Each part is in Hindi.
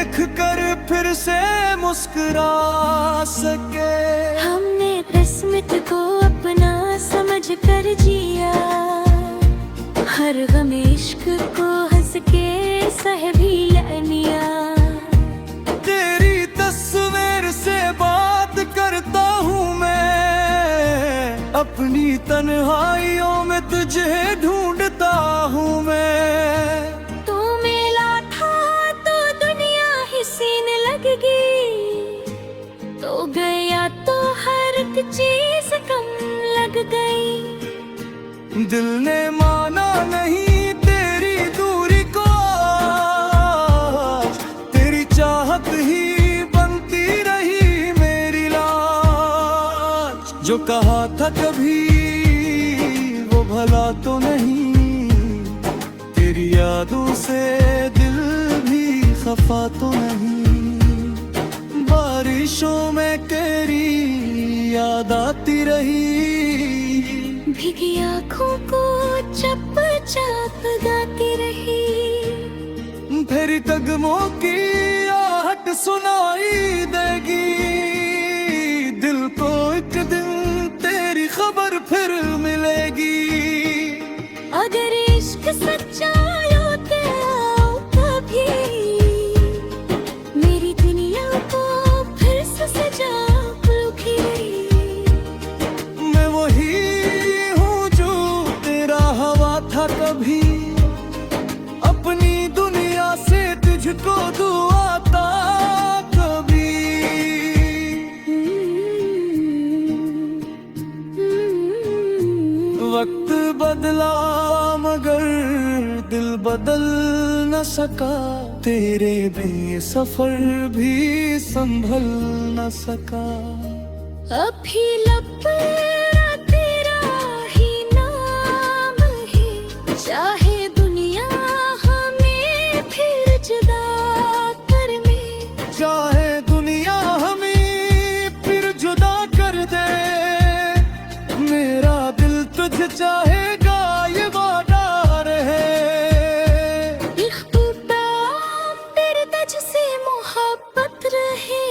देख कर फिर से मुस्कुरा सके। हमने किस्मत को अपना समझ कर जिया, हर गम इश्क को हंस के सह भी लिया। तेरी तस्वीर से बात करता हूँ मैं, अपनी तन्हाइयों में तुझे ढूंढता हूँ मैं। तू मिला था तो दुनिया ही सीने लग गई, तो गया तो हर एक चीज कम लग गई। दिल ने माना नहीं तेरी दूरी को, तेरी चाहत ही बनती रही मेरी लाज। जो कहा था कभी वो भला तो नहीं, तेरी यादों से दिल भी खफा तो नहीं। बारिशों में तेरी याद आती रही, भीगी आँखों को चप चाप गाती रही। तेरी कदमों की आहट सुनाई देगी, दिल को एक दिन तेरी खबर फिर मिलेगी। अगर इश्क सच्चा होते आओ कभी, मेरी दुनिया को फिर से सजा लुकी रही। मैं वही हूँ जो तेरा हवा था कभी, अपनी दुनिया से तुझको दुआ था कभी। वक्त बदला मगर दिल बदल न सका, तेरे बेसफर भी संभल न सका। अभी लब पर तेरा ही नाम है, चाहे दुनिया हमें फिर जुदा कर दे। चाहे दुनिया हमें फिर जुदा कर दे, मेरा दिल तुझे चाहेगा ये वादा रहे। तेरे तुझसे मोहब्बत रहे,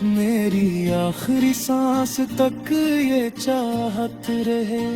मेरी आखिरी सांस तक ये चाहत रहे।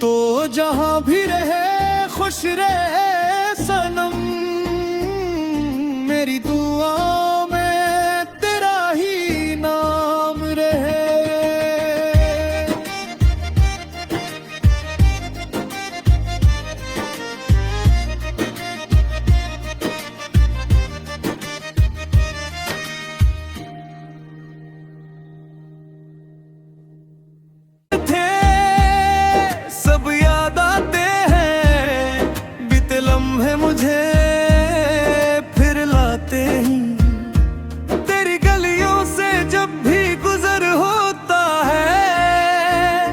तो जहां भी रहे खुश रहे सनम, मेरी दुआ में तेरा ही नाम रहे। सब याद आते हैं, बीते लम्हे मुझे फिर लाते हैं। तेरी गलियों से जब भी गुजर होता है,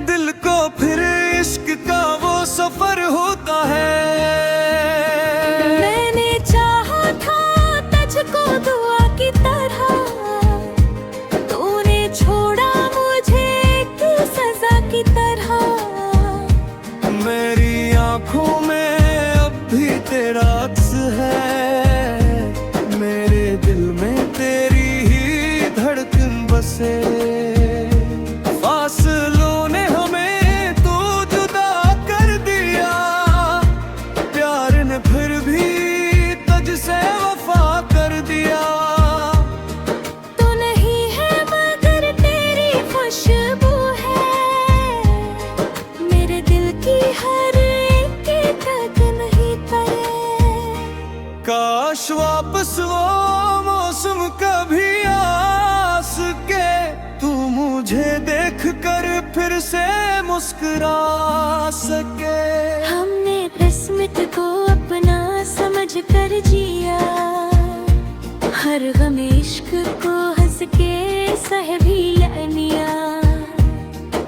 दिल को फिर इश्क का वो सफर होता है। मैंने चाहा था तुझको दुआ की तरह, तूने छोड़ा मुझे एक सजा की तरह। मेरी आंखों में अब भी तेरा अक्स है, मेरे दिल में तेरी ही धड़कन बसे। फासलों ने हमें तो जुदा कर दिया, प्यार ने फिर भी तुझसे वफा कर दिया। तो नहीं है मगर तेरी खुशबू है, मेरे दिल की हर एक धड़कन ही पर। काश वापस वो मौसम कभी आ सके, तू मुझे देख कर फिर से मुस्कुरा सके। हमने किस्मत को अपना समझ कर जिया, हर गम इश्क को हंस के सह भी लिया।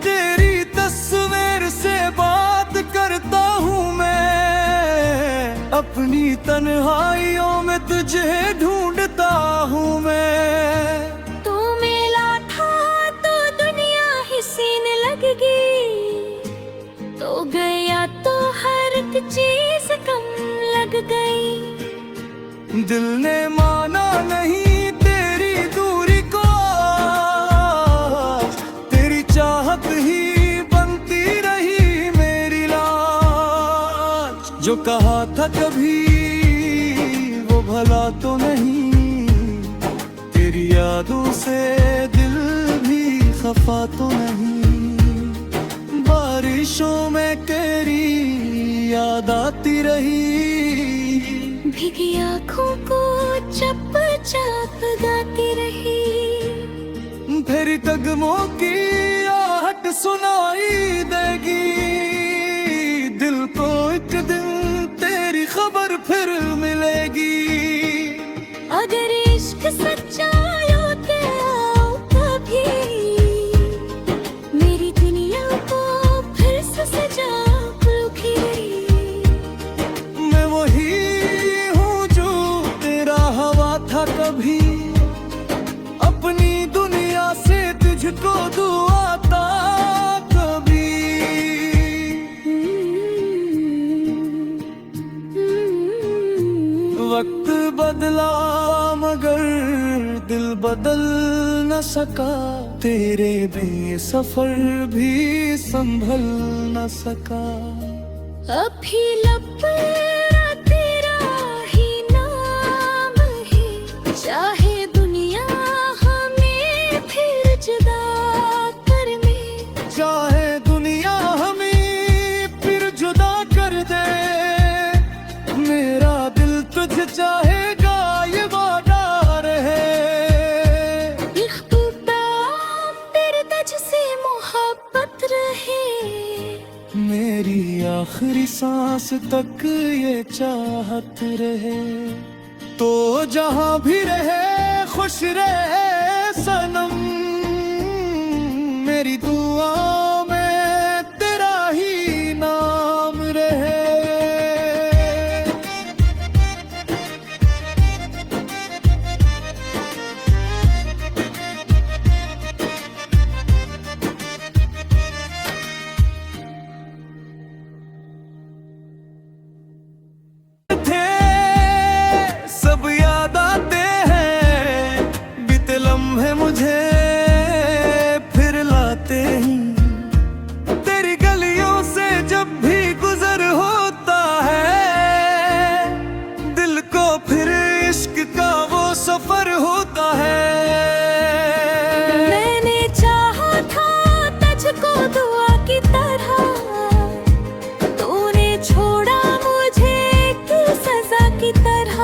तेरी तस्वीर से बात करता हूँ मैं, अपनी तन्हाइयों में तुझे ढूंढता हूँ मैं। तू मिला था तो दुनिया ही सीने लग गई, तो गया तो हर एक चीज कम लग गई। दिल ने ने माना नहीं तेरी दूरी को, तेरी चाहत ही बनती रही मेरी लाज। जो कहा था कभी वो भला तो नहीं, तेरी यादों से दिल भी खफा तो नहीं। बारिशों में तेरी याद आती रही, भीगी आँखों को चप चाप गाती रही। फिर कदमों की आहट सुनाई देगी, दिल को एक दिन तेरी खबर फिर मिलेगी। अगर इश्क सच्चा हो के आओ कभी, मेरी दुनिया को फिर से सजा लुकी। मैं वही हूँ जो तेरा हवा था कभी, अपनी दुनिया से तुझको दुआ था कभी। वक्त बदला मगर दिल बदल न सका, तेरे बेसफर भी संभल न सका। अभी लब तेरा ही नाम है, चाहे दुनिया हमें फिर जुदा कर दे। चाहे दुनिया हमें फिर जुदा कर दे, मेरा दिल तुझे चाहेगा ये वादा रहे। इख्तिताम तेरे तुझसे मोहब्बत रहे, मेरी आखिरी सांस तक ये चाहत रहे। तो जहां भी रहे खुश रहे सनम, मेरी दुआ में तेरा ही नाम रहे। सब याद आते हैं बीते लम्हे, मुझे फिर लाते हैं। तेरी गलियों से जब भी गुजर होता है, दिल को फिर इश्क का वो सफर होता है। मैंने चाहा था तुझको दुआ की तरह, तूने छोड़ा मुझे एक सजा की तरह।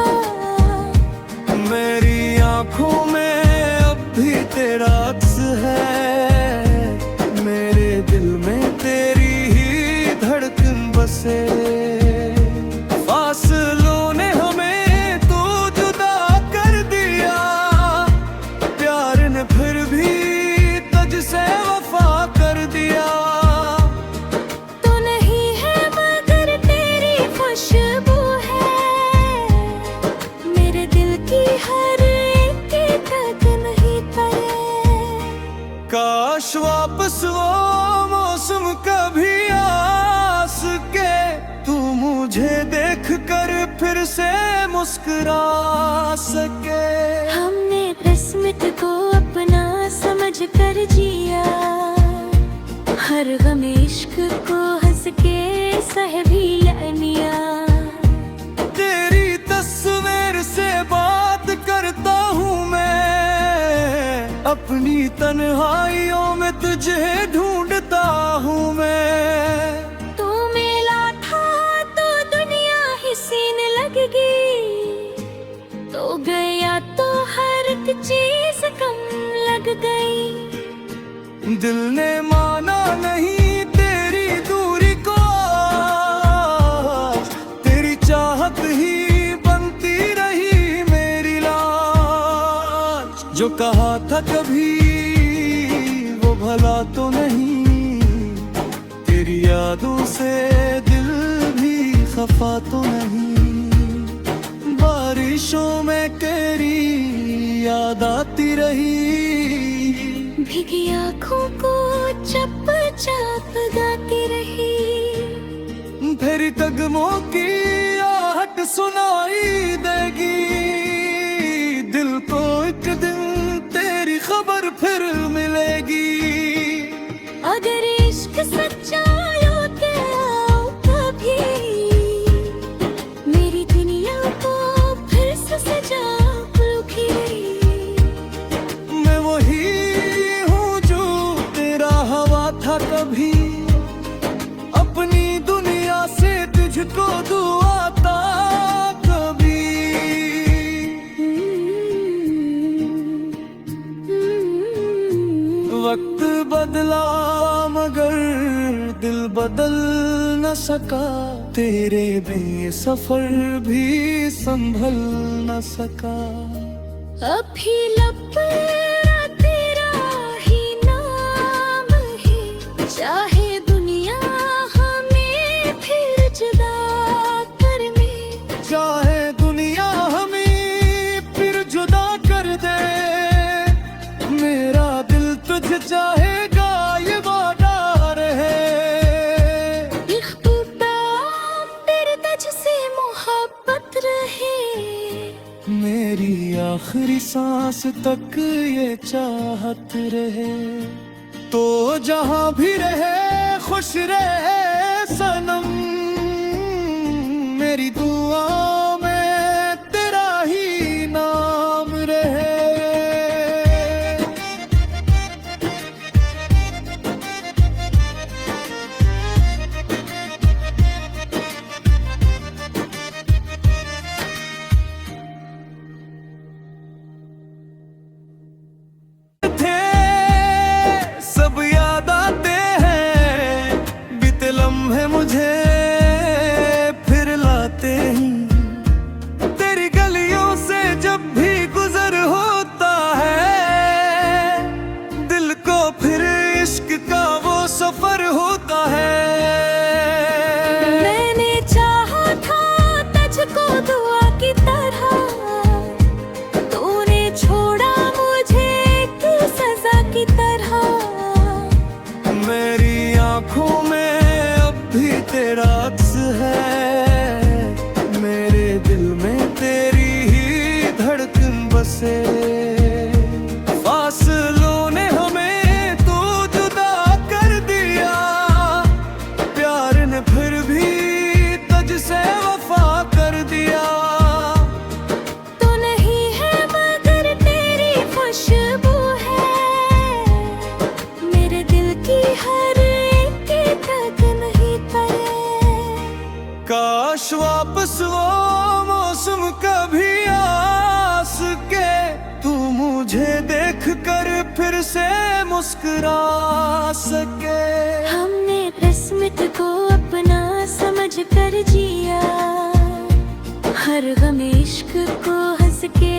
मेरी आंखों में अब भी तेरा अक्स है, मेरे दिल में तेरी ही धड़कन बसे। फासलों ने हमें तो जुदा कर दिया, प्यार ने फिर भी तुझसे वफा कर दिया। तो नहीं है मगर तेरी खुशबू है, मेरे दिल की हर एक तक नहीं तरे। काश वापस वो मौसम कभी आ सके, तू मुझे देख कर फिर से मुस्कुरा सके। हमने 10 मिनट को अपना समझ कर जिया, हर गम इश्क को हंस के सह भी लिया। तेरी तस्वीर से बात करता हूँ मैं, अपनी तन्हाइयों में तुझे ढूंढता हूँ मैं। तू मिला था तो दुनिया ही सीने लगेगी, तो गया तो हर एक चीज कम लग गई। दिल ने माना नहीं तेरी दूरी को, तेरी चाहत ही बनती रही मेरी लाज। जो कहा था कभी वो भला तो नहीं, तेरी यादों से दिल भी खफा तो नहीं। बारिशों में तेरी याद आती रही, भीगी आँखों को चप चाप गाती रही। फिर कदमों की आहट सुनाई देगी, बदला मगर दिल बदल न सका, तेरे बेसफर भी संभल न सका। अभी लब पर तेरा ही नाम है, चाहे दुनिया हमें फिर जुदा कर दे, चाहे दुनिया हमें फिर जुदा कर दे, मेरा दिल तुझ चाहेगा ये वादा रहे। इख्तिताम तेरे तुझसे मोहब्बत रहे, मेरी आखिरी सांस तक ये चाहत रहे। तो जहां भी रहे खुश रहे सनम, मेरी दुआ में तेरा ही नाम रहे। थे सब याद आते हैं, बीते लम्हे मुझे फिर लाते हैं। तेरी गलियों से जब भी गुजर होता है, दिल को फिर इश्क का वो सफर होता है। मैंने चाहा था तुझको दुआ की तरह, तूने छोड़ा मुझे एक सजा की तरह। मेरी आंखों में अब भी तेरा अक्स है, मेरे दिल में तेरी ही धड़कन बसे। फासलों ने हमें तो जुदा कर दिया, प्यार ने फिर भी तुझसे वफा कर दिया। तो नहीं है मगर तेरी खुशबू है, मेरे दिल की हर एक तक नहीं करे। काश वापस वो मौसम कभी आ सके, तू मुझे देख कर फिर से मुस्कुरा सके। हमने किस्मत को अपना समझ कर जिया, हर गम इश्क को हंस के